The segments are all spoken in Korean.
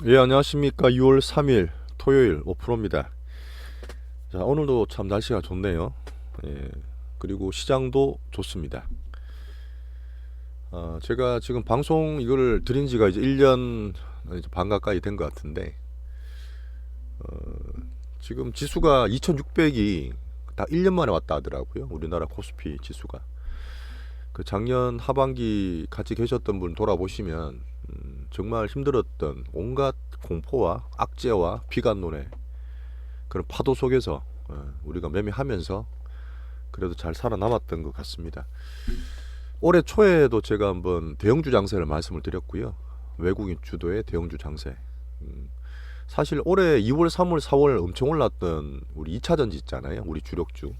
예, 안녕하십니까. 6월 3일 토요일 오프로입니다. 자, 오늘도 참 날씨가 좋네요. 예, 그리고 시장도 좋습니다. 제가 지금 방송 이거를 드린 지가 이제 1년 이제 반 가까이 된 것 같은데, 지금 지수가 2600이 다 1년 만에 왔다 하더라고요. 우리나라 코스피 지수가. 그 작년 하반기 같이 계셨던 분 돌아보시면, 정말 힘들었던 온갖 공포와 악재와 비관론에 그런 파도 속에서 우리가 매매하면서 그래도 잘 살아남았던 것 같습니다. 올해 초에도 제가 한번 대형주 장세를 말씀을 드렸고요. 외국인 주도의 대형주 장세. 사실 올해 2월, 3월, 4월 엄청 올랐던 우리 2차 전지 있잖아요. 우리 주력주.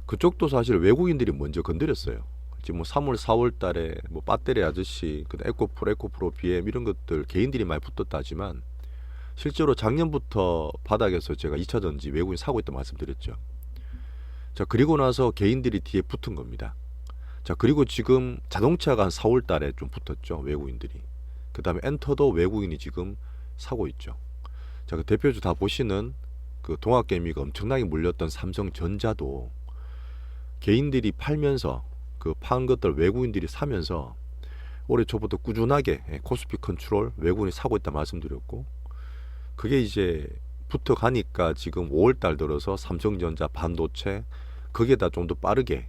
그쪽도 사실 외국인들이 먼저 건드렸어요. 지금 뭐 3월, 4월 달에 뭐 배터리 아저씨, 에코프로, BM 이런 것들 개인들이 많이 붙었다 하지만 실제로 작년부터 바닥에서 제가 2차 전지 외국인 사고 있다 말씀드렸죠. 자, 그리고 나서 개인들이 뒤에 붙은 겁니다. 자, 그리고 지금 자동차가 한 4월 달에 좀 붙었죠. 외국인들이. 그 다음에 엔터도 외국인이 지금 사고 있죠. 자, 그 대표주 다 보시는 그 동학개미가 엄청나게 물렸던 삼성전자도 개인들이 팔면서 그 판 것들 외국인들이 사면서 올해 초부터 꾸준하게 코스피 컨트롤 외국인이 사고 있다 말씀드렸고, 그게 이제 붙어 가니까 지금 5월 달 들어서 삼성전자 반도체 거기에다 좀 더 빠르게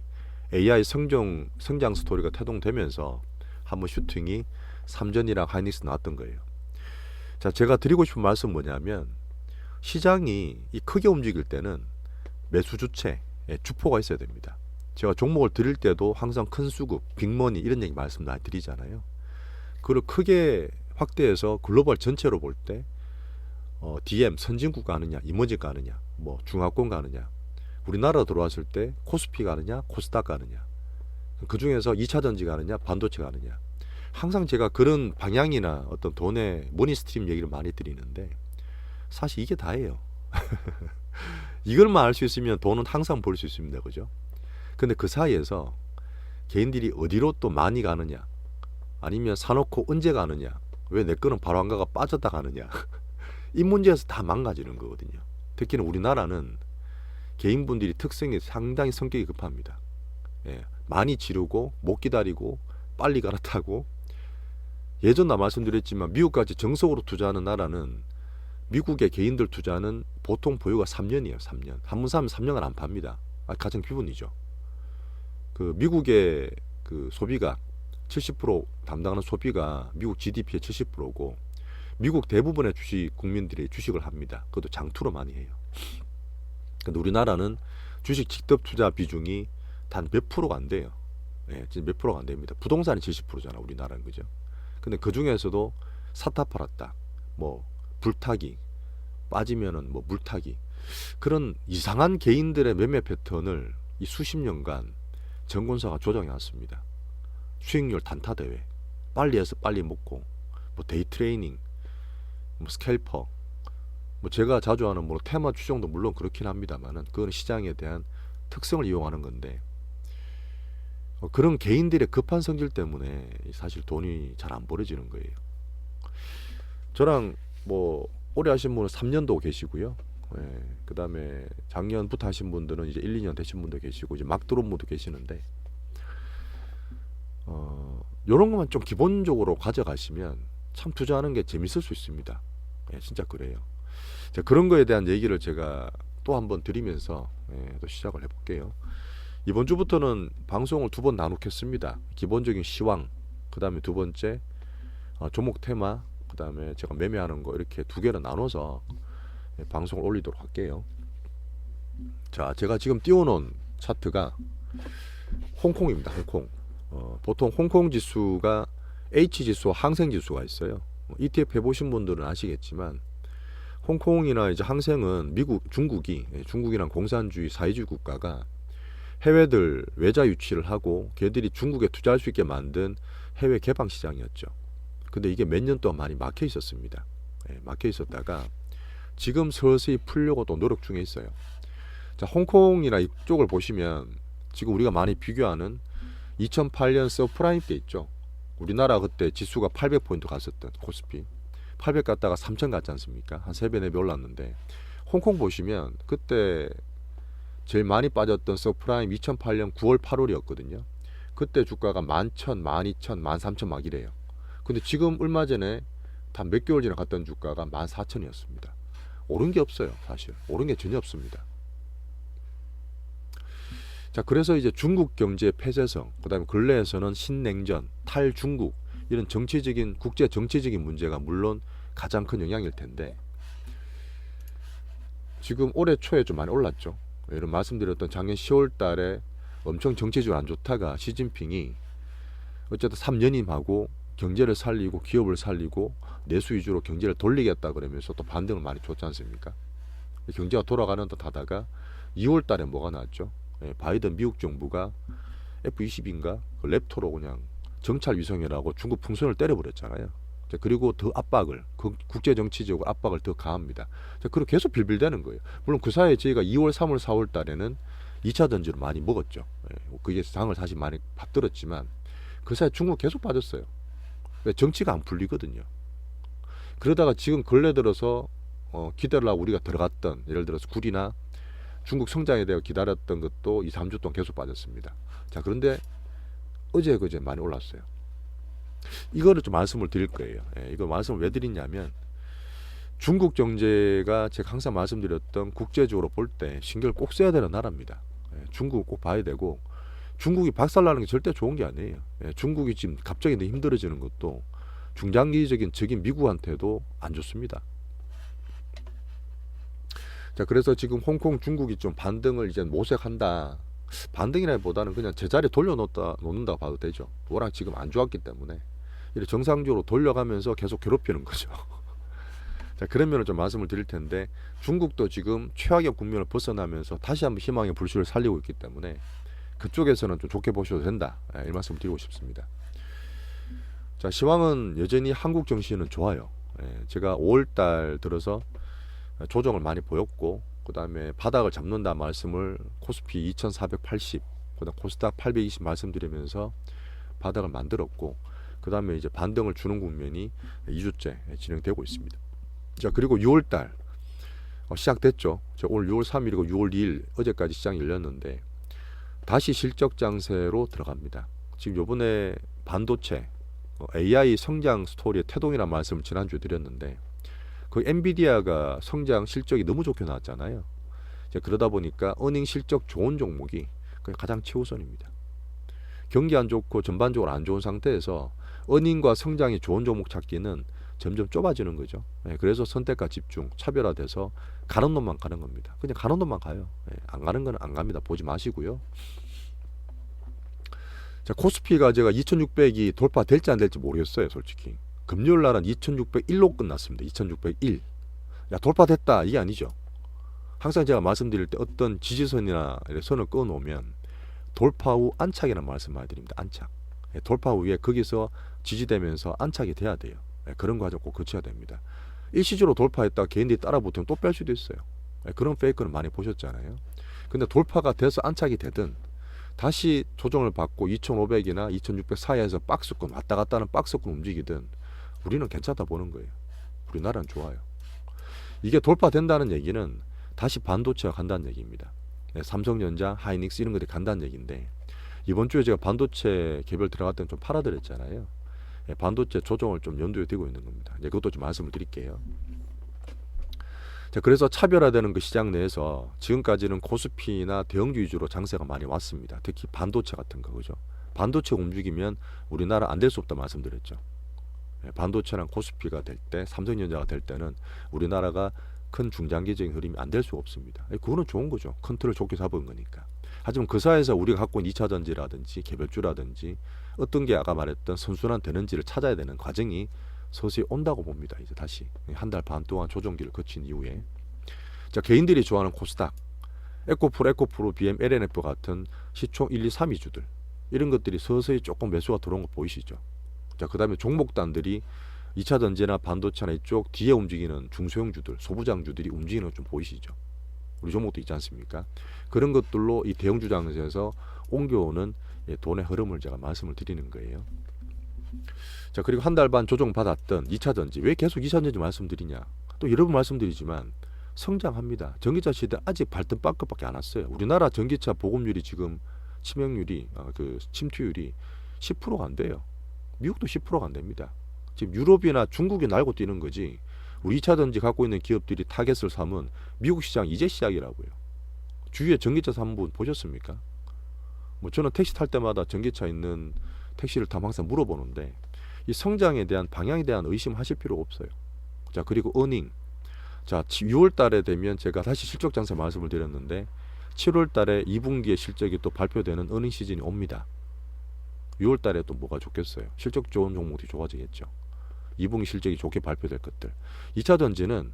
AI 성장 스토리가 태동되면서 한번 슈팅이 삼전이랑 하이닉스 나왔던 거예요. 자, 제가 드리고 싶은 말씀 뭐냐면 시장이 이 크게 움직일 때는 매수 주체, 주포가 있어야 됩니다. 제가 종목을 드릴 때도 항상 큰 수급, 빅머니 이런 얘기 말씀 많이 드리잖아요. 그걸 크게 확대해서 글로벌 전체로 볼 때 DM 선진국 가느냐, 이머징 가느냐, 뭐 중화권 가느냐, 우리나라 들어왔을 때 코스피 가느냐, 코스닥 가느냐, 그 중에서 2차 전지 가느냐, 반도체 가느냐. 항상 제가 그런 방향이나 어떤 돈의 머니스트림 얘기를 많이 드리는데 사실 이게 다예요. 이걸만 알 수 있으면 돈은 항상 벌 수 있습니다, 그죠? 근데 그 사이에서 개인들이 어디로 또 많이 가느냐, 아니면 사놓고 언제 가느냐, 왜 내 거는 바로 안 가가 빠졌다 가느냐, 이 문제에서 다 망가지는 거거든요. 특히는 우리나라는 개인분들이 특성이 상당히 성격이 급합니다. 예, 많이 지르고 못 기다리고 빨리 갈아타고. 예전나 말씀드렸지만 미국까지 정석으로 투자하는 나라는 미국의 개인들 투자는 보통 보유가 3년이에요. 3년. 한 번 사면 3년을 안 팝니다. 가장 기본이죠. 그 미국의 그 소비가 70% 담당하는 소비가 미국 GDP의 70%고 미국 대부분의 주식 국민들이 주식을 합니다. 그것도 장투로 많이 해요. 근데 우리나라는 주식 직접 투자 비중이 단 몇 프로가 안 돼요. 예, 진짜 몇 프로가 안 됩니다. 부동산이 70%잖아, 우리나라는, 그죠? 근데 그 중에서도 사타 팔았다, 뭐 불타기, 빠지면은 뭐 물타기, 그런 이상한 개인들의 매매 패턴을 이 수십 년간 정권사가 조정해 왔습니다. 수익률 단타 대회, 빨리 해서 빨리 먹고, 뭐 데이 트레이닝, 뭐 스캘퍼, 뭐 제가 자주 하는 뭐 테마 추종도 물론 그렇긴 합니다만은 그건 시장에 대한 특성을 이용하는 건데, 그런 개인들의 급한 성질 때문에 사실 돈이 잘 안 벌어지는 거예요. 저랑 뭐 오래 하신 분은 3년도 계시고요. 예, 그 다음에 작년부터 하신 분들은 이제 1, 2년 되신 분도 계시고 이제 막 들어온 분도 계시는데, 요런 것만 좀 기본적으로 가져가시면 참 투자하는 게 재밌을 수 있습니다. 예, 진짜 그래요. 자, 그런 거에 대한 얘기를 제가 또 한번 드리면서 또 시작을 해볼게요. 이번 주부터는 방송을 두 번 나누겠습니다. 기본적인 시황, 그 다음에 두 번째 종목 테마, 그 다음에 제가 매매하는 거, 이렇게 두 개를 나눠서 방송을 올리도록 할게요. 자, 제가 지금 띄워놓은 차트가 홍콩입니다. 홍콩. 보통 홍콩 지수가 H 지수와 항생 지수가 있어요. ETF 해보신 분들은 아시겠지만 홍콩이나 이제 항생은 중국이랑 공산주의 사회주의 국가가 해외들 외자 유치를 하고 걔들이 중국에 투자할 수 있게 만든 해외 개방 시장이었죠. 근데 이게 몇 년 동안 많이 막혀 있었습니다. 막혀 있었다가 지금 서서히 풀려고 또 노력 중에 있어요. 자, 홍콩이나 이쪽을 보시면 지금 우리가 많이 비교하는 2008년 서프라임 때 있죠. 우리나라 그때 지수가 800포인트 갔었던 코스피. 800 갔다가 3000 갔지 않습니까? 한 3배 4배 올랐는데 홍콩 보시면 그때 제일 많이 빠졌던 서프라임 2008년 9월 8월이었거든요. 그때 주가가 11,000, 12,000, 13,000 막 이래요. 근데 지금 얼마 전에 단 몇 개월 전에 갔던 주가가 14,000이었습니다. 오른 게 없어요. 사실 오른 게 전혀 없습니다. 자, 그래서 이제 중국 경제의 폐쇄성, 그다음에 근래에서는 신냉전, 탈중국 이런 정치적인 국제 정치적인 문제가 물론 가장 큰 영향일 텐데 지금 올해 초에 좀 많이 올랐죠. 이런 말씀드렸던 작년 10월 달에 엄청 정치적으로 안 좋다가 시진핑이 어쨌든 3년임하고 경제를 살리고 기업을 살리고 내수 위주로 경제를 돌리겠다 그러면서 또 반등을 많이 줬지 않습니까? 경제가 돌아가는 듯 하다가 2월 달에 뭐가 나왔죠? 바이든 미국 정부가 F-22인가 그 랩토로 그냥 정찰 위성이라고 중국 풍선을 때려버렸잖아요. 그리고 더 압박을 국제 정치적으로 압박을 더 가합니다. 그리고 계속 빌빌대는 거예요. 물론 그 사이에 저희가 2월, 3월, 4월 달에는 2차 전지를 많이 먹었죠. 그게 장을 사실 많이 받들었지만 그 사이에 중국 계속 빠졌어요. 정치가 안 풀리거든요. 그러다가 지금 근래 들어서 기다리려고 우리가 들어갔던 예를 들어서 굴이나 중국 성장에 대해 기다렸던 것도 2, 3주 동안 계속 빠졌습니다. 자, 그런데 어제 그제 많이 올랐어요. 이거를 좀 말씀을 드릴 거예요. 이거 말씀을 왜 드리냐면 중국 경제가 제가 항상 말씀드렸던 국제적으로 볼 때 신경을 꼭 써야 되는 나라입니다. 중국을 꼭 봐야 되고 중국이 박살나는 게 절대 좋은 게 아니에요. 중국이 지금 갑자기 힘들어지는 것도 중장기적인 적인 미국한테도 안 좋습니다. 자, 그래서 지금 홍콩 중국이 좀 반등을 이제 모색한다. 반등이라기보다는 그냥 제자리에 놓는다고 봐도 되죠. 워낙 지금 안 좋았기 때문에 이렇게 정상적으로 돌려가면서 계속 괴롭히는 거죠. 자, 그런 면을 좀 말씀을 드릴 텐데 중국도 지금 최악의 국면을 벗어나면서 다시 한번 희망의 불씨를 살리고 있기 때문에 그쪽에서는 좀 좋게 보셔도 된다. 이 말씀을 드리고 싶습니다. 자, 시황은 여전히 한국 증시는 좋아요. 제가 5월달 들어서 조정을 많이 보였고 그 다음에 바닥을 잡는다 말씀을 코스피 2480 그다음 코스닥 820 말씀드리면서 바닥을 만들었고 그 다음에 이제 반등을 주는 국면이 2주째 진행되고 있습니다. 자, 그리고 6월달 시작됐죠. 오늘 6월 3일이고 6월 2일 어제까지 시장이 열렸는데 다시 실적 장세로 들어갑니다. 지금 요번에 반도체 AI 성장 스토리의 태동이라는 말씀을 지난주에 드렸는데 그 엔비디아가 성장 실적이 너무 좋게 나왔잖아요. 그러다 보니까 어닝 실적 좋은 종목이 가장 최우선입니다. 경기 안 좋고 전반적으로 안 좋은 상태에서 어닝과 성장이 좋은 종목 찾기는 점점 좁아지는 거죠. 그래서 선택과 집중, 차별화돼서 가는 놈만 가는 겁니다. 그냥 가는 놈만 가요. 안 가는 건 안 갑니다. 보지 마시고요. 자, 코스피가 제가 2600이 돌파될지 안 될지 모르겠어요, 솔직히. 금요일 날은 2601로 끝났습니다. 2601. 야, 돌파됐다 이게 아니죠. 항상 제가 말씀드릴 때 어떤 지지선이나 선을 끊어놓으면 돌파 후 안착이라는 말씀 많이 드립니다. 안착. 돌파 후에 거기서 지지되면서 안착이 돼야 돼요. 그런 과정 꼭 거쳐야 됩니다. 일시적으로 돌파했다가 개인들이 따라붙으면 또 뺄 수도 있어요. 그런 페이크는 많이 보셨잖아요. 근데 돌파가 돼서 안착이 되든 다시 조정을 받고 2500이나 2600 사이에서 박스권 왔다 갔다 하는 박스권 움직이든 우리는 괜찮다 보는 거예요. 우리나라는 좋아요. 이게 돌파된다는 얘기는 다시 반도체가 간다는 얘기입니다. 삼성전자, 하이닉스 이런 것들이 간다는 얘기인데 이번 주에 제가 반도체 개별 들어갔던 좀 팔아드렸잖아요. 반도체 조정을 좀 염두에 두고 있는 겁니다. 이제 그것도 좀 말씀을 드릴게요. 자, 그래서 차별화되는 그 시장 내에서 지금까지는 코스피나 대형주 위주로 장세가 많이 왔습니다. 특히 반도체 같은 거, 그죠? 반도체 움직이면 우리나라 안 될 수 없다 말씀드렸죠. 반도체랑 코스피가 될 때, 삼성전자가 될 때는 우리나라가 큰 중장기적인 흐름이 안 될 수가 없습니다. 그거는 좋은 거죠. 컨트롤 좋게 잡은 거니까. 하지만 그 사이에서 우리가 갖고 있는 2차 전지라든지 개별주라든지 어떤 게 아까 말했던 선순환 되는지를 찾아야 되는 과정이 서서히 온다고 봅니다. 이제 다시 한 달 반 동안 조정기를 거친 이후에 자, 개인들이 좋아하는 코스닥, 에코프로, BM, LNF 같은 시총 1, 2, 3위주들 이런 것들이 서서히 조금 매수가 들어온 거 보이시죠? 자, 그 다음에 종목단들이 2차 전지나 반도체나 이쪽 뒤에 움직이는 중소형주들, 소부장주들이 움직이는 거 좀 보이시죠? 우리 종목도 있지 않습니까? 그런 것들로 이 대형주 장세에서 옮겨오는 돈의 흐름을 제가 말씀을 드리는 거예요. 자, 그리고 한 달 반 조정받았던 2차 전지. 왜 계속 2차 전지 말씀드리냐? 또 여러 번 말씀드리지만 성장합니다. 전기차 시대 아직 발등 밖밖에 안 왔어요. 우리나라 전기차 보급률이 지금 치명률이 그 침투율이 10%가 안 돼요. 미국도 10%가 안 됩니다. 지금 유럽이나 중국이 날고 뛰는 거지. 우리 2차 전지 갖고 있는 기업들이 타겟을 삼은 미국 시장 이제 시작이라고요. 주위에 전기차 사는 분 보셨습니까? 뭐 저는 택시 탈 때마다 전기차 있는 택시를 타면 항상 물어보는데 이 성장에 대한 방향에 대한 의심하실 필요가 없어요. 자, 그리고 어닝. 자, 6월 달에 되면 제가 다시 실적 장세 말씀을 드렸는데 7월 달에 2분기의 실적이 또 발표되는 어닝 시즌이 옵니다. 6월 달에 또 뭐가 좋겠어요? 실적 좋은 종목들이 좋아지겠죠. 2분기 실적이 좋게 발표될 것들. 2차 전지는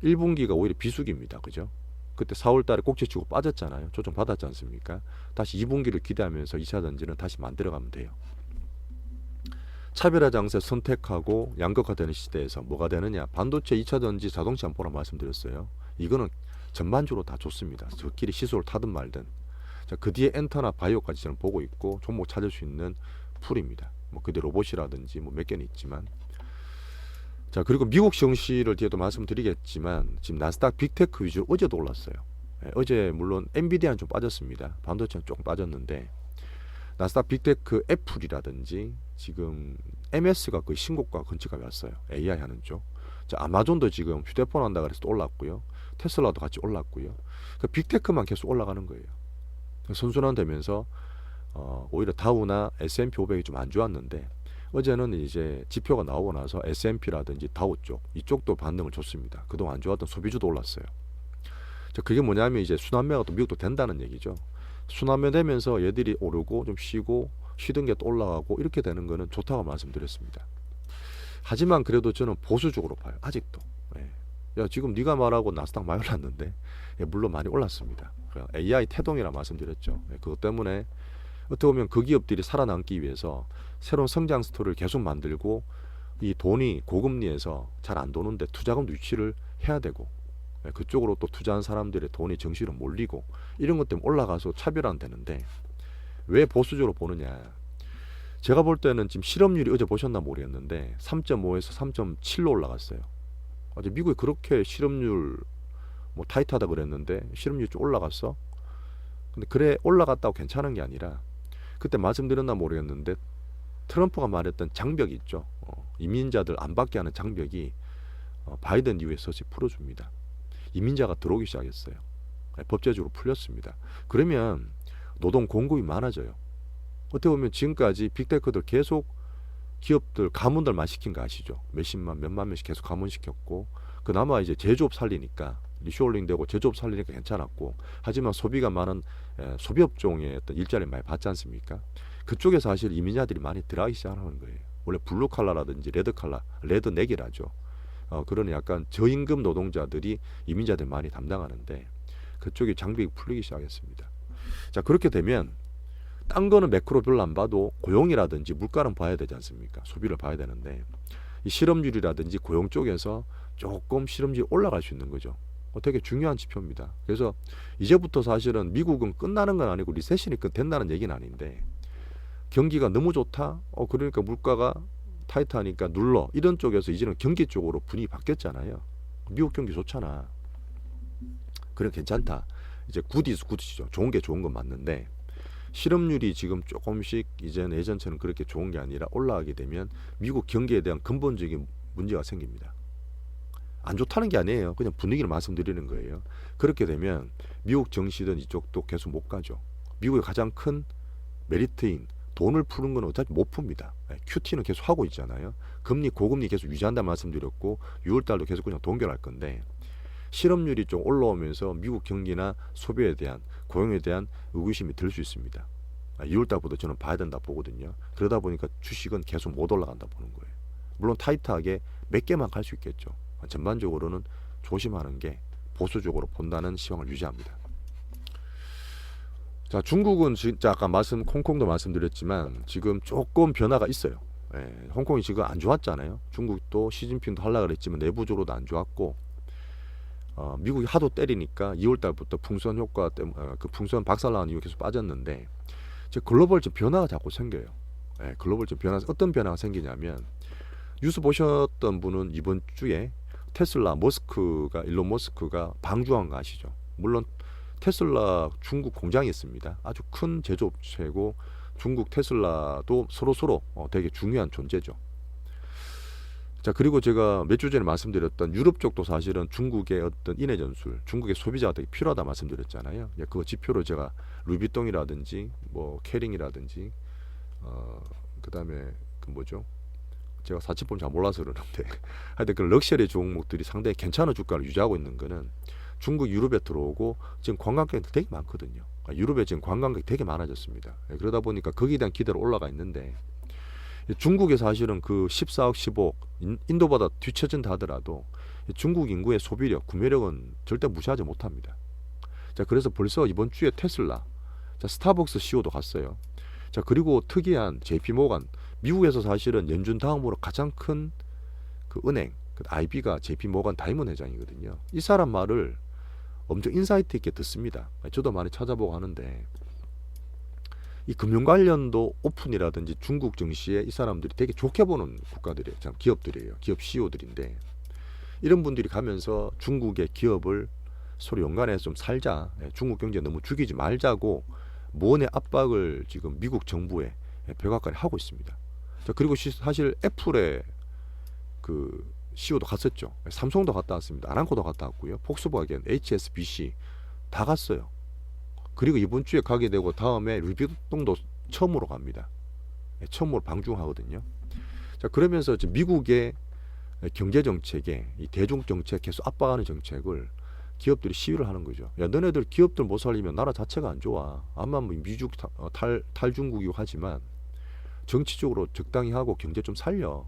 1분기가 오히려 비수기입니다. 그죠? 그때 4월 달에 꼭지치고 빠졌잖아요. 조정 받았지 않습니까? 다시 2분기를 기대하면서 2차 전지는 다시 만들어가면 돼요. 차별화 장세 선택하고 양극화되는 시대에서 뭐가 되느냐? 반도체 2차 전지 자동차 안 보라 말씀드렸어요. 이거는 전반적으로 다 좋습니다. 저끼리 시소를 타든 말든. 자, 그 뒤에 엔터나 바이오까지 저는 보고 있고 종목 찾을 수 있는 풀입니다. 뭐 그뒤 로봇이라든지 뭐 몇 개는 있지만. 자, 그리고 미국 증시를 뒤에도 말씀드리겠지만 지금 나스닥 빅테크 위주로 어제도 올랐어요. 어제 물론 엔비디아는 좀 빠졌습니다. 반도체는 조금 빠졌는데 나스닥 빅테크 애플이라든지 지금 MS가 거의 신고가 근처까지 왔어요. AI 하는 쪽. 자, 아마존도 지금 휴대폰 한다 그래서 또 올랐고요. 테슬라도 같이 올랐고요. 그 빅테크만 계속 올라가는 거예요. 선순환되면서 오히려 다우나 S&P 500이 좀 안 좋았는데 어제는 이제 지표가 나오고 나서 S&P라든지 다우 쪽 이쪽도 반등을 줬습니다. 그동안 안 좋았던 소비주도 올랐어요. 자, 그게 뭐냐면 이제 순환매가 또 미국도 된다는 얘기죠. 순환매 되면서 얘들이 오르고 좀 쉬고 쉬던 게 또 올라가고 이렇게 되는 거는 좋다고 말씀드렸습니다. 하지만 그래도 저는 보수적으로 봐요. 아직도. 야, 지금 네가 말하고 나스닥 많이 올랐는데 물론 많이 올랐습니다. AI 태동이라 말씀드렸죠. 그것 때문에 어떻게 보면 그 기업들이 살아남기 위해서 새로운 성장 스토리를 계속 만들고 이 돈이 고금리에서 잘 안 도는데 투자금도 유치를 해야 되고 그쪽으로 또 투자한 사람들의 돈이 정시로 몰리고 이런 것 때문에 올라가서 차별화 되는데 왜 보수적으로 보느냐? 제가 볼 때는 지금 실업률이 어제 보셨나 모르겠는데 3.5에서 3.7로 올라갔어요. 어제 미국이 그렇게 실업률 뭐 타이트하다 그랬는데 실업률이 좀 올라갔어. 근데 그래 올라갔다고 괜찮은 게 아니라 그때 말씀드렸나 모르겠는데 트럼프가 말했던 장벽이 있죠. 이민자들 안 받게 하는 장벽이 바이든 이후에 서서히 풀어줍니다. 이민자가 들어오기 시작했어요. 법제적으로 풀렸습니다. 그러면 노동 공급이 많아져요. 어떻게 보면 지금까지 빅테크들 계속 기업들 가문들만 시킨 거 아시죠? 몇십만 몇만 명씩 계속 가문시켰고 그나마 이제 제조업 살리니까 리쇼링 되고 제조업 살리니까 괜찮았고 하지만 소비가 많은 소비업종의 어떤 일자리를 많이 받지 않습니까? 그쪽에 사실 이민자들이 많이 들어가기 시작하는 거예요. 원래 블루 칼라라든지 레드 칼라, 레드 넥이라죠. 그런 약간 저임금 노동자들이 이민자들 많이 담당하는데 그쪽이 장벽이 풀리기 시작했습니다. 자, 그렇게 되면 딴 거는 매크로 별로 안 봐도 고용이라든지 물가는 봐야 되지 않습니까? 소비를 봐야 되는데 이 실업률이라든지 고용 쪽에서 조금 실업률이 올라갈 수 있는 거죠. 되게 중요한 지표입니다. 그래서 이제부터 사실은 미국은 끝나는 건 아니고 리세션이 된다는 얘기는 아닌데 경기가 너무 좋다? 그러니까 물가가 타이트하니까 눌러. 이런 쪽에서 이제는 경기 쪽으로 분위기 바뀌었잖아요. 미국 경기 좋잖아. 그래 괜찮다. 이제 굿이죠. 좋은 게 좋은 건 맞는데 실업률이 지금 조금씩 이제는 예전처럼 그렇게 좋은 게 아니라 올라가게 되면 미국 경기에 대한 근본적인 문제가 생깁니다. 안 좋다는 게 아니에요. 그냥 분위기를 말씀드리는 거예요. 그렇게 되면 미국 정시든 이쪽도 계속 못 가죠. 미국의 가장 큰 메리트인 돈을 푸는 건 어차피 못 풉니다. QT는 계속 하고 있잖아요. 금리 고금리 계속 유지한다 말씀드렸고 6월달도 계속 그냥 동결할 건데 실업률이 좀 올라오면서 미국 경기나 소비에 대한 고용에 대한 의구심이 들 수 있습니다. 2월달부터 저는 봐야 된다 보거든요. 그러다 보니까 주식은 계속 못 올라간다 보는 거예요. 물론 타이트하게 몇 개만 갈 수 있겠죠. 전반적으로는 조심하는 게 보수적으로 본다는 시황을 유지합니다. 자, 중국은 진짜 아까 홍콩도 말씀드렸지만 지금 조금 변화가 있어요. 홍콩이 지금 안 좋았잖아요. 중국도 시진핑도 하려고 그랬지만 내부적으로도 안 좋았고 미국이 하도 때리니까 2월달부터 풍선 효과 때문에 그 풍선 박살나는 이유 계속 빠졌는데 이제 글로벌 변화가 자꾸 생겨요. 예, 글로벌적 변화, 어떤 변화가 생기냐면 뉴스 보셨던 분은 이번 주에 테슬라 일론 머스크가 방중한 거 아시죠? 물론 테슬라 중국 공장이 있습니다. 아주 큰 제조업체고 중국 테슬라도 서로 되게 중요한 존재죠. 자, 그리고 제가 몇 주 전에 말씀드렸던 유럽 쪽도 사실은 중국의 어떤 인해 전술, 중국의 소비자가 되게 필요하다 말씀드렸잖아요. 그 지표로 제가 루비통이라든지 뭐 캐링이라든지 그다음에 그 뭐죠? 제가 사치품 잘 몰라서 그러는데 하여튼 그 럭셔리 종목들이 상당히 괜찮은 주가를 유지하고 있는 거는 중국 유럽에 들어오고 지금 관광객들 되게 많거든요. 유럽에 지금 관광객이 되게 많아졌습니다. 그러다 보니까 거기에 대한 기대로 올라가 있는데 중국에 사실은 그 14억 15억 인도보다 뒤처진다 하더라도 중국 인구의 소비력, 구매력은 절대 무시하지 못합니다. 자, 그래서 벌써 이번 주에 테슬라, 자, 스타벅스 CEO도 갔어요. 자, 그리고 특이한 JP모간, 미국에서 사실은 연준 다음으로 가장 큰 그 은행, 그 IB가 JP모간 다이먼 회장이거든요. 이 사람 말을 엄청 인사이트 있게 듣습니다. 저도 많이 찾아보고 하는데 이 금융 관련도 오픈이라든지 중국 증시에 이 사람들이 되게 좋게 보는 국가들이에요. 참 기업들이에요. 기업 CEO들인데 이런 분들이 가면서 중국의 기업을 서로 연관해서 좀 살자, 중국 경제 너무 죽이지 말자고 무언의 압박을 지금 미국 정부에 백악관이 하고 있습니다. 자, 그리고 사실 애플의 그 CEO도 갔었죠. 삼성도 갔다 왔습니다. 아람코도 갔다 왔고요. 폭스바겐, HSBC 다 갔어요. 그리고 이번 주에 가게 되고 다음에 루이비통도 처음으로 갑니다. 처음으로 방중하거든요. 자, 그러면서 지금 미국의 경제 정책에 이 대중 정책 계속 압박하는 정책을 기업들이 시위를 하는 거죠. 야, 너네들 기업들 못 살리면 나라 자체가 안 좋아. 아마 뭐 미중 탈중국이고 하지만 정치적으로 적당히 하고 경제 좀 살려.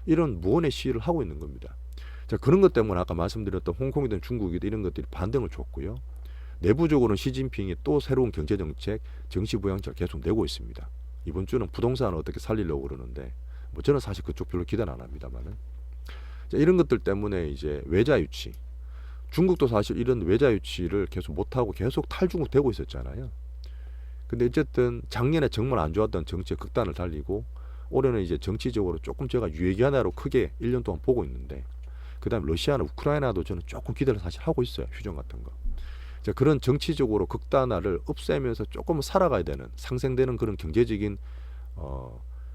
이런 무언의 시위를 하고 있는 겁니다. 자, 그런 것 때문에 아까 말씀드렸던 홍콩이든 중국이든 이런 것들이 반등을 줬고요. 내부적으로는 시진핑이 또 새로운 경제정책, 정치부양책 계속 내고 있습니다. 이번 주는 부동산을 어떻게 살리려고 그러는데 뭐 저는 사실 그쪽 별로 기대는 안 합니다만은. 자, 이런 것들 때문에 이제 외자 유치, 중국도 사실 이런 외자 유치를 계속 못하고 계속 탈중국 되고 있었잖아요. 근데 어쨌든 작년에 정말 안 좋았던 정치의 극단을 달리고 올해는 이제 정치적으로 조금 제가 유예기한화로 크게 1년 동안 보고 있는데 그 다음에 러시아나 우크라이나도 저는 조금 기대를 사실 하고 있어요. 휴전 같은 거. 자, 그런 정치적으로 극단화를 없애면서 조금 살아가야 되는, 상생되는 그런 경제적인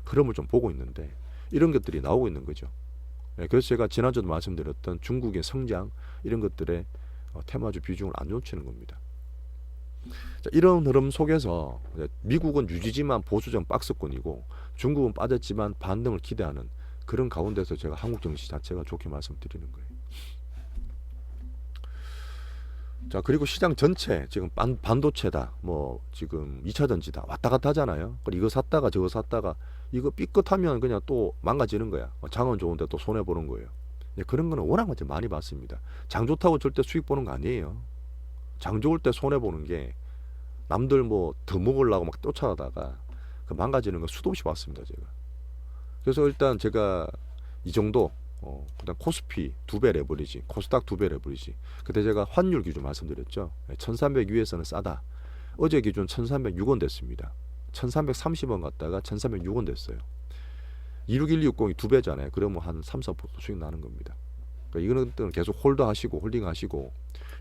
흐름을 좀 보고 있는데 이런 것들이 나오고 있는 거죠. 그래서 제가 지난주도 말씀드렸던 중국의 성장 이런 것들의 테마주 비중을 안 놓치는 겁니다. 자, 이런 흐름 속에서 미국은 유지지만 보수적 박스권이고 중국은 빠졌지만 반등을 기대하는 그런 가운데서 제가 한국 증시 자체가 좋게 말씀드리는 거예요. 자, 그리고 시장 전체 지금 반도체다, 뭐 지금 2차 전지다 왔다 갔다 하잖아요. 이거 샀다가 저거 샀다가 이거 삐끗하면 그냥 또 망가지는 거야. 장은 좋은데 또 손해 보는 거예요. 그런 거는 워낙 많이 봤습니다. 장 좋다고 절대 수익 보는 거 아니에요. 장 좋을 때 손해 보는 게 남들 뭐 더 먹으려고 막 쫓아가다가 그 망가지는 거 수도 없이 봤습니다, 제가. 그래서 일단 제가 이 정도 그다음 코스피 2배 레버리지, 코스닥 2배 레버리지. 그때 제가 환율 기준 말씀드렸죠. 1300 위에서는 싸다. 어제 기준 1306원 됐습니다. 1330원 갔다가 1306원 됐어요. 26160이 2배잖아요. 그러면 한 3-4% 수익 나는 겁니다. 그러니까 이거는 계속 홀드하시고 홀딩하시고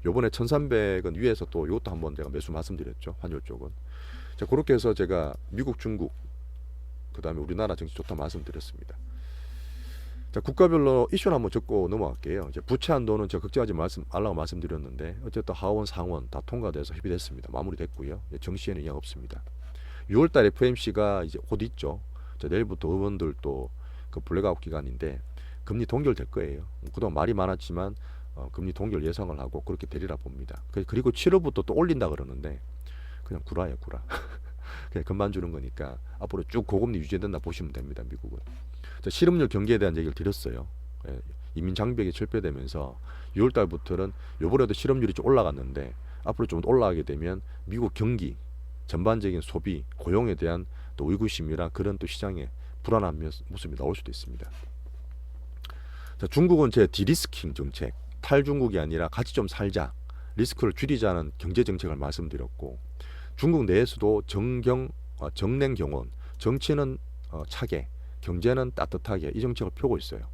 요번에 1300원 위에서 또 이것도 한번 제가 매수 말씀드렸죠. 환율 쪽은. 자, 그렇게 해서 제가 미국, 중국 그다음에 우리나라 정치 좋다 말씀드렸습니다. 자, 국가별로 이슈를 한번 적고 넘어갈게요. 이제 부채 한도는 제가 걱정하지 말라고 말씀드렸는데 어쨌든 하원, 상원 다 통과돼서 협의됐습니다. 마무리됐고요. 정시에는 이양 없습니다. 6월달 FOMC가 이제 곧 있죠. 자, 내일부터 의원들 또 그 블랙아웃 기간인데 금리 동결될 거예요. 그동안 말이 많았지만 금리 동결 예상을 하고 그렇게 되리라 봅니다. 그리고 7월부터 또 올린다 그러는데 그냥 구라예요, 구라. 그냥 금방 주는 거니까 앞으로 쭉 고금리 유지된다 보시면 됩니다, 미국은. 자, 실업률 경기에 대한 얘기를 드렸어요. 이민 장벽이 철폐되면서 6월달부터는 요번에도 실업률이 좀 올라갔는데 앞으로 좀 올라가게 되면 미국 경기 전반적인 소비, 고용에 대한 또 의구심이나 그런 또 시장에 불안한 모습이 나올 수도 있습니다. 자, 중국은 제 디리스킹 정책, 탈중국이 아니라 같이 좀 살자, 리스크를 줄이자는 경제 정책을 말씀드렸고 중국 내에서도 정냉 경원, 정치는 차게, 경제는 따뜻하게 이 정책을 펴고 있어요.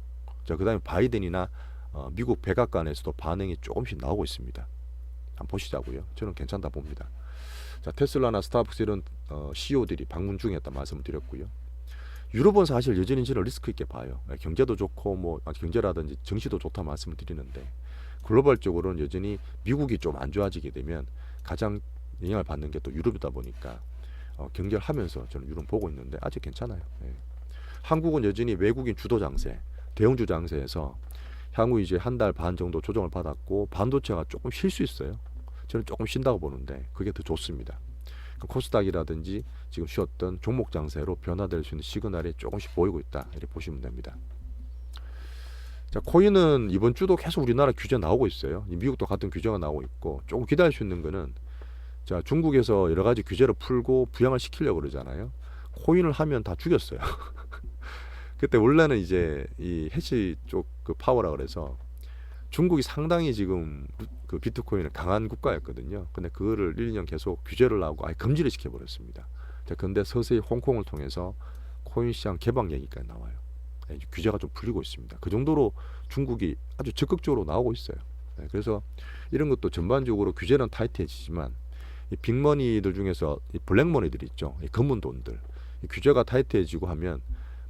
자, 그다음에 바이든이나 미국 백악관에서도 반응이 조금씩 나오고 있습니다. 한번 보시자고요. 저는 괜찮다 봅니다. 자, 테슬라나 스타벅스 이런 CEO들이 방문 중이었다 말씀을 드렸고요. 유럽은 사실 여전히 저는 리스크 있게 봐요. 경제도 좋고 뭐 경제라든지 정시도 좋다 말씀을 드리는데 글로벌적으로는 여전히 미국이 좀 안 좋아지게 되면 가장 영향을 받는 게 또 유럽이다 보니까 경계하면서 저는 유럽 보고 있는데 아직 괜찮아요. 예. 한국은 여전히 외국인 주도 장세, 대형주 장세에서 향후 이제 한 달 반 정도 조정을 받았고 반도체가 조금 쉴 수 있어요. 저는 조금 쉰다고 보는데 그게 더 좋습니다. 코스닥이라든지 지금 쉬었던 종목 장세로 변화될 수 있는 시그널이 조금씩 보이고 있다 이렇게 보시면 됩니다. 자, 코인은 이번 주도 계속 우리나라 규제 나오고 있어요. 미국도 같은 규제가 나오고 있고 조금 기다릴 수 있는 거는 자, 중국에서 여러 가지 규제를 풀고 부양을 시키려고 그러잖아요. 코인을 하면 다 죽였어요. 그때 원래는 이제 이 해시 쪽 그 파워라 그래서 중국이 상당히 지금 그 비트코인은 강한 국가였거든요. 근데 그거를 1년 계속 규제를 하고 아예 금지를 시켜버렸습니다. 자, 근데 서서히 홍콩을 통해서 코인 시장 개방 얘기까지 나와요. 네, 규제가 좀 풀리고 있습니다. 그 정도로 중국이 아주 적극적으로 나오고 있어요. 네, 그래서 이런 것도 전반적으로 규제는 타이트해지지만 이 빅머니들 중에서 이 블랙머니들 있죠. 이 검은 돈들. 이 규제가 타이트해지고 하면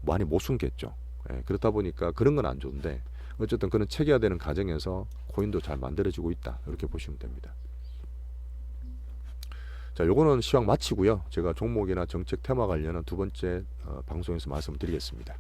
많이 못 숨겠죠. 예, 그렇다 보니까 그런 건 안 좋은데 어쨌든 그런 체계화되는 과정에서 코인도 잘 만들어지고 있다. 이렇게 보시면 됩니다. 자, 요거는 시황 마치고요. 제가 종목이나 정책 테마 관련은 두 번째 방송에서 말씀드리겠습니다.